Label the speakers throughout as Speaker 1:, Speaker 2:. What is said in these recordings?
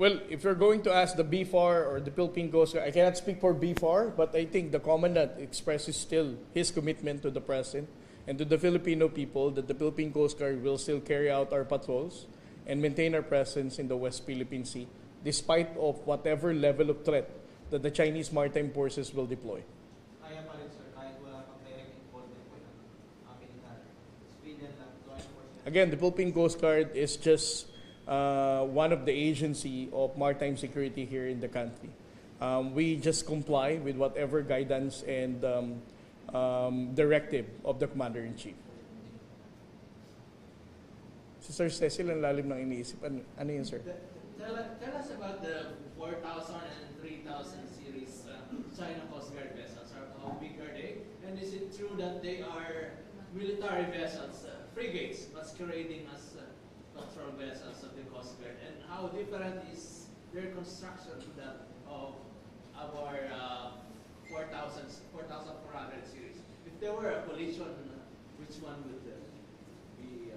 Speaker 1: Well, if you're going to ask the BFAR or the Philippine Coast Guard, I cannot speak for BFAR, but I think the Commandant expresses still his commitment to the President and to the Filipino people that the Philippine Coast Guard will still carry out our patrols and maintain our presence in the West Philippine Sea, despite of whatever level of threat that the Chinese maritime forces will deploy.
Speaker 2: Kaya pa rin, sir, kahit wala pang direct involvement po ng military. Civilian lang, law enforcement.
Speaker 1: Again, the Philippine Coast Guard is just one of the agency of maritime security here in the country. We just comply with whatever guidance and directive of the Commander-in-Chief. Si Sir Cecil, ang lalim ng iniisip. Ano yun, sir?
Speaker 3: Tell us about the 4,000 and 3,000 series China Coast Guard vessels. How big are they? And is it true that they are military vessels, frigates, masquerading as patrol vessels of the Coast Guard? And how different is their construction to that of our 4,400 series? If there were a collision, which one would be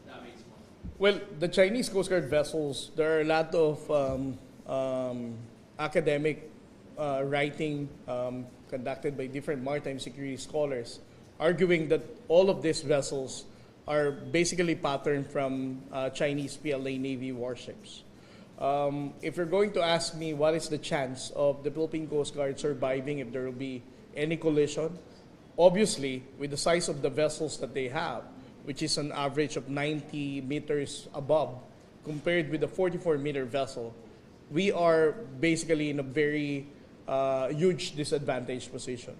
Speaker 3: damaged most?
Speaker 1: Well, the Chinese Coast Guard vessels, there are a lot of academic writing conducted by different maritime security scholars, arguing that all of these vessels are basically patterned from Chinese PLA Navy warships. If you're going to ask me what is the chance of the Philippine Coast Guard surviving if there will be any collision, obviously, with the size of the vessels that they have, which is an average of 90 meters above, compared with the 44-meter vessel, we are basically in a very huge disadvantaged position.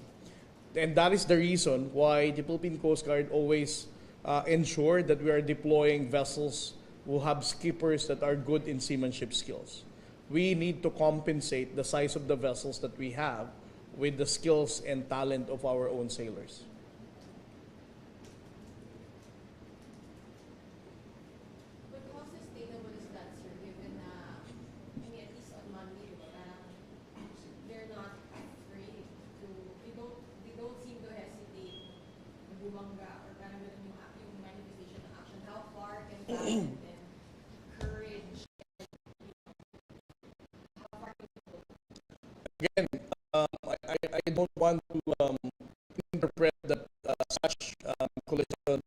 Speaker 1: And that is the reason why the Philippine Coast Guard always ensure that we are deploying vessels who have skippers that are good in seamanship skills. We need to compensate the size of the vessels that we have with the skills and talent of our own sailors.
Speaker 4: But how sustainable is that, sir, given na, at least on Monday, parang they're not afraid to, they don't seem to hesitate na bumangga or parang ganun yung manifestation ng action. How far can that and courage, how far can it go?
Speaker 1: Again, I don't want to interpret that such collision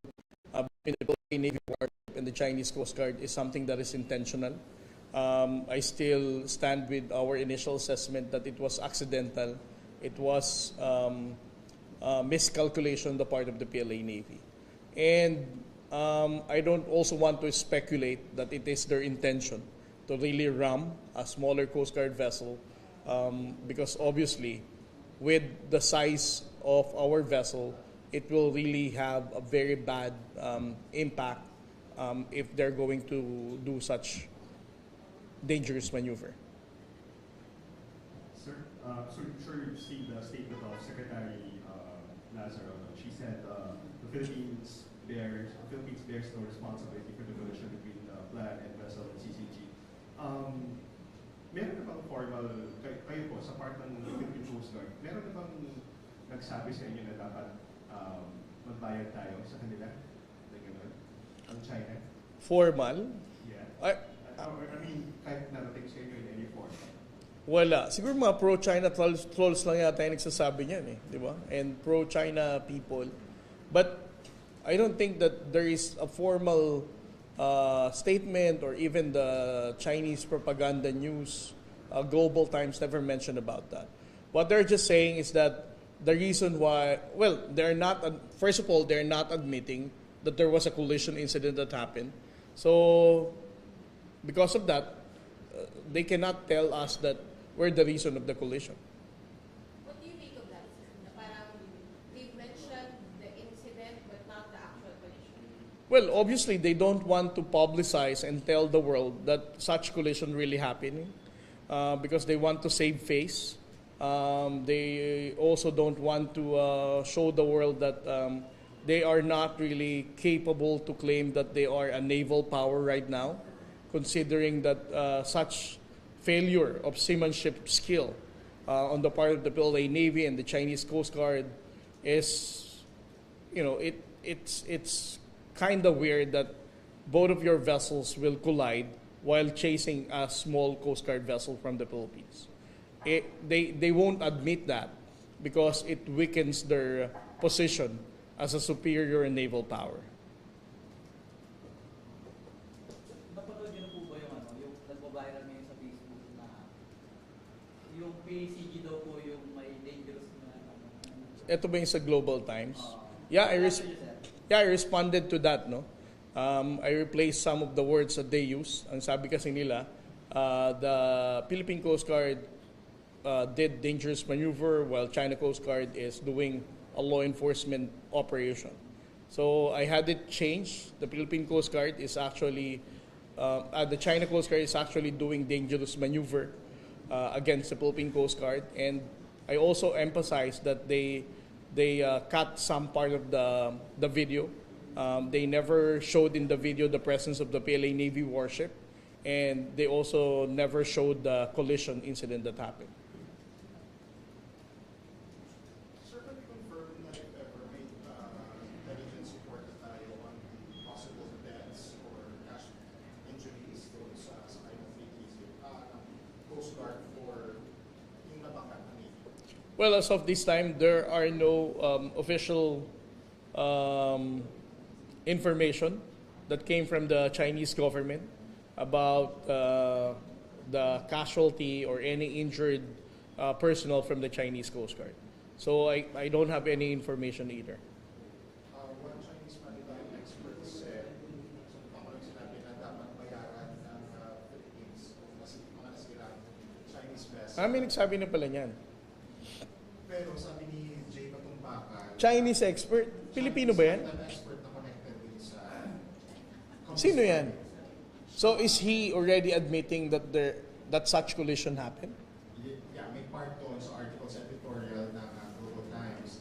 Speaker 1: between the Philippine Navy warship and the Chinese Coast Guard is something that is intentional. I still stand with our initial assessment that it was accidental. It was miscalculation on the part of the PLA Navy. And I don't also want to speculate that it is their intention to really ram a smaller Coast Guard vessel because obviously with the size of our vessel, it will really have a very bad impact if they're going to do such dangerous maneuver.
Speaker 5: Sir, so I'm sure you've seen the statement of Secretary Lazaro. She said the Philippines bears no responsibility for the collision between plan and vessel and CCG. Meron na bang formal, kayo po, sa part ng Philippine Coast Guard, meron na bang nagsabi sa inyo na dapat magbayad tayo sa kanila? Ang China?
Speaker 1: Formal?
Speaker 5: Yeah.
Speaker 1: I
Speaker 5: mean, kahit narating sa inyo in any form.
Speaker 1: Wala. Siguro mga pro-China trolls lang yata yung nagsasabi niyan eh. Di ba? And pro-China people. But I don't think that there is a formal statement or even the Chinese propaganda news, Global Times never mentioned about that. What they're just saying is that the reason why, well, they're not, first of all, they're not admitting that there was a collision incident that happened. So, because of that, they cannot tell us that we're the reason of the collision.
Speaker 4: What do you make of that, sir? Na parang they've mentioned the incident but not the actual collision.
Speaker 1: Well, obviously, they don't want to publicize and tell the world that such collision really happened because they want to save face. They also don't want to show the world that they are not really capable to claim that they are a naval power right now, considering that such failure of seamanship skill on the part of the PLA Navy and the Chinese Coast Guard is, it's kind of weird that both of your vessels will collide while chasing a small Coast Guard vessel from the Philippines. They won't admit that because it weakens their position as a superior naval power.
Speaker 6: Napanood niyo na po ba yung nagbabiral ngayon sa Facebook na yung PCG daw po yung may dangerous na
Speaker 1: Ito ba yung sa Global Times? Yeah, I responded to that, no? I replaced some of the words that they use. Ang sabi kasi nila, the Philippine Coast Guard did dangerous maneuver while China Coast Guard is doing a law enforcement operation. So I had it changed. The Philippine Coast Guard is actually, the China Coast Guard is actually doing dangerous maneuver against the Philippine Coast Guard. And I also emphasized that they cut some part of the video. They never showed in the video the presence of the PLA Navy warship, and they also never showed the collision incident that happened.
Speaker 5: Sir, can you confirm that if ever may intelligence report na tayo on the possible deaths or cash injuries doon sa kind of Coast Guard for yung nabakat na Navy?
Speaker 1: Well, as of this time, there are no official information that came from the Chinese government about the casualty or any injured personnel from the Chinese Coast Guard. So I don't have any information either.
Speaker 5: One Chinese maritime expert said, sinabi na dapat bayaran ng Philippines kung mga nasirang Chinese vessels.
Speaker 1: Nagsabi na pala niyan.
Speaker 5: Pero sabi ni Jay Tarriela,
Speaker 1: Chinese expert? Filipino ba yan?
Speaker 5: expert na connected din sa
Speaker 1: Sino yan? So is he already admitting that such collision happened?
Speaker 5: Yeah, may part doon sa articles editorial ng Global Times.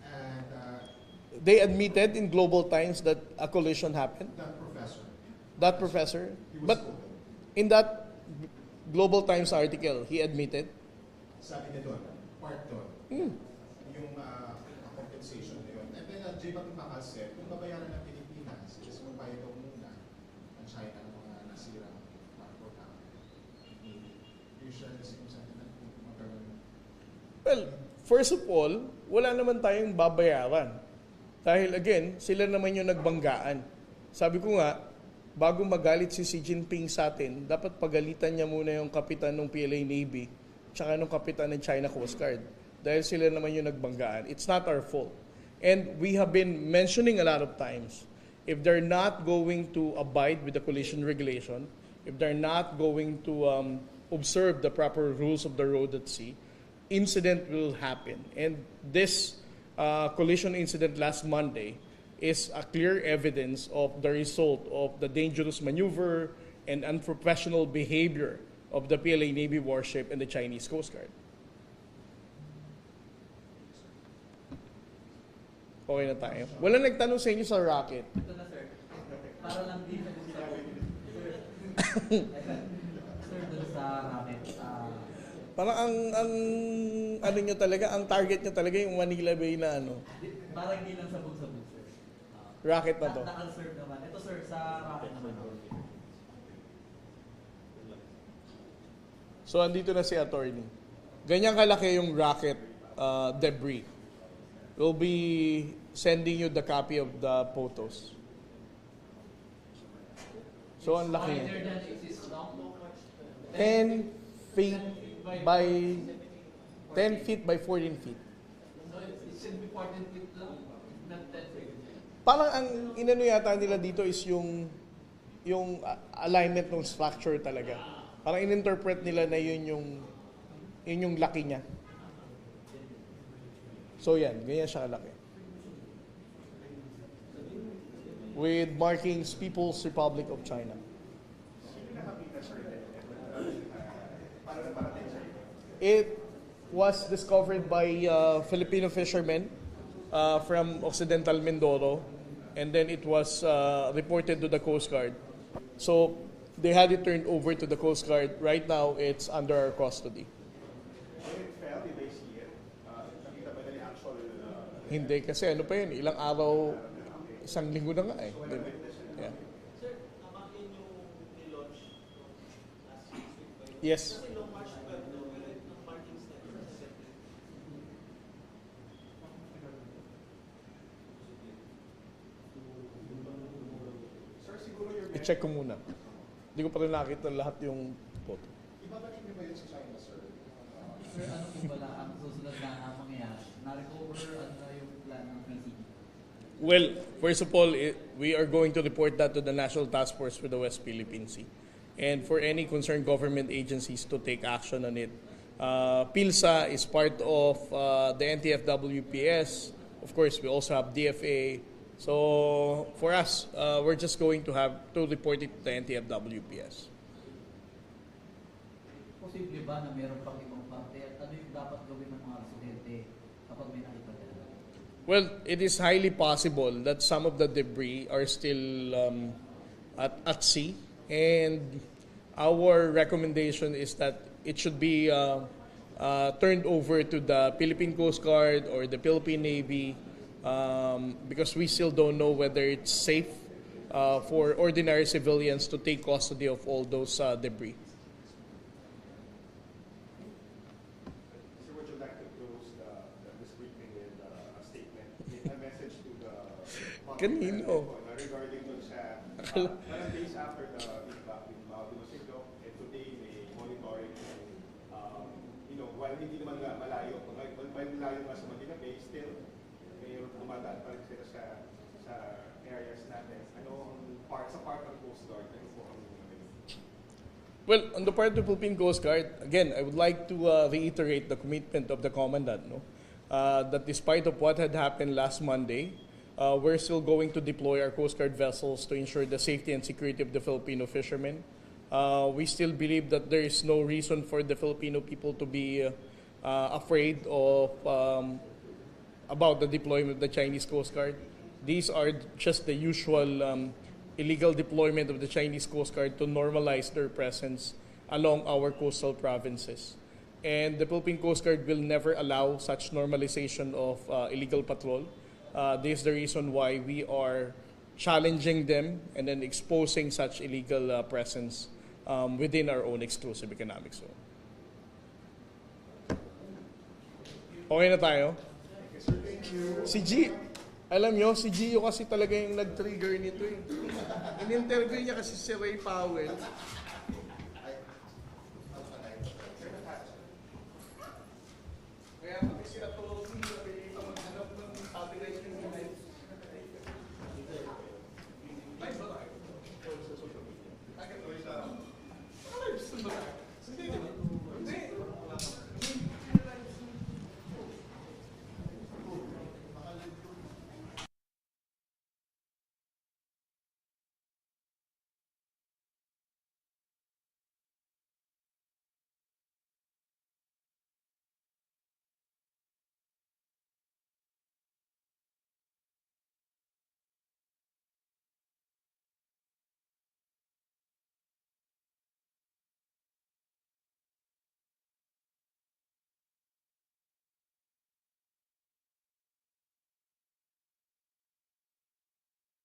Speaker 5: And
Speaker 1: They admitted in Global Times that a collision happened?
Speaker 5: that professor,
Speaker 1: That professor?
Speaker 5: he was
Speaker 1: But
Speaker 5: quoted.
Speaker 1: in that Global Times article, he admitted?
Speaker 5: Sabi niya doon, part doon, yung compensation na yun. And then Jay Tarriela said, kung babayaran ng Pilipinas, is magbayad daw muna ng China ng mga nasirang barko na Navy. You share the same sentiment kung magkaroon.
Speaker 1: Well, first of all, wala naman tayong babayaran. Dahil again, sila naman yung nagbanggaan. Sabi ko nga, bago magalit si Xi Jinping sa atin, dapat pagalitan niya muna yung kapitan ng PLA Navy tsaka ng kapitan ng China Coast Guard. Dahil sila naman yung nagbanggaan. It's not our fault. And we have been mentioning a lot of times, if they're not going to abide with the collision regulation, if they're not going to observe the proper rules of the road at sea, incident will happen. And this collision incident last Monday is a clear evidence of the result of the dangerous maneuver and unprofessional behavior of the PLA Navy warship and the Chinese Coast Guard. Okay na tayo. Wala nagtanong sa inyo sa rocket.
Speaker 6: Ito na, sir. Para lang din sa Sir, dun sa rocket.
Speaker 1: Parang ang ano nyo talaga, ang target nyo talaga yung Manila Bay na ano,
Speaker 6: Parang hindi lang sabog-sabog, sir.
Speaker 1: rocket na to.
Speaker 6: Naka-serve naman. Ito, sir, sa rocket naman.
Speaker 1: So, andito na si attorney. Ganyan kalaki yung rocket debris. We'll be sending you the copy of the photos. So, ang laki niya.
Speaker 3: Wider than it is long.
Speaker 1: 10 feet by 10 feet by 14 feet.
Speaker 3: So it should be 14 feet long, not 10 feet.
Speaker 1: Parang ang inano yata nila dito is yung alignment ng structure talaga. Parang in-interpret nila na yun yung laki niya. So yan, ganyan siya kalaki. With markings People's Republic of China. It was discovered by Filipino fishermen from Occidental Mindoro, and then it was reported to the Coast Guard. So they had it turned over to the Coast Guard. Right now, it's under our custody.
Speaker 5: When it fell, did they see it? Nakita ba nila yung actual...
Speaker 1: Hindi, kasi ano pa yun, ilang araw, isang linggo na nga eh. Yeah.
Speaker 2: Sir, bakit yung nilaunch
Speaker 1: Yes.
Speaker 2: Kasi long march pa ito, pero itong marking step is separate.
Speaker 5: Sir, siguro your
Speaker 1: I-check ko muna. Hindi ko pa rin nakita lahat yung photo.
Speaker 5: ibabalik niyo ba yun sa China, sir?
Speaker 6: Sir, ano po pala ang susunod na mangyayari? Na-recover, ano na yung plan ng PCG?
Speaker 1: Well, first of all, we are going to report that to the National Task Force for the West Philippine Sea. And for any concerned government agencies to take action on it. PILSA is part of the NTF-WPS. Of course, we also have DFA. So for us, we're just going to have to report it to the NTF-WPS.
Speaker 6: Posible ba na meron pang ibang parte at ano yung dapat gawin ng mga residente kapag may nakita nila?
Speaker 1: Well, it is highly possible that some of the debris are still at sea. And our recommendation is that it should be turned over to the Philippine Coast Guard or the Philippine Navy because we still don't know whether it's safe for ordinary civilians to take custody of all those debris.
Speaker 5: Sir, would you like to close this briefing with a statement, a message to the public
Speaker 1: Kanino?
Speaker 5: regarding dun sa parang days after the impact in Dumasingo, and today may monitoring while hindi naman malayo, while malayo nga sa Manila Bay, still may dumadaan pa rin sila sa areas natin. Ano sa part ng Coast Guard, ano po ang
Speaker 1: Well, on the part of the Philippine Coast Guard, again, I would like to reiterate the commitment of the Commandant, that despite of what had happened last Monday, we're still going to deploy our Coast Guard vessels to ensure the safety and security of the Filipino fishermen. We still believe that there is no reason for the Filipino people to be afraid of about the deployment of the Chinese Coast Guard. These are just the usual illegal deployment of the Chinese Coast Guard to normalize their presence along our coastal provinces. And the Philippine Coast Guard will never allow such normalization of illegal patrol. This is the reason why we are challenging them and then exposing such illegal presence within our own exclusive economic zone. Okay na tayo? Si G, alam nyo, si Gio kasi talaga yung nag-trigger nito eh. In-interview niya kasi si Ray Powell.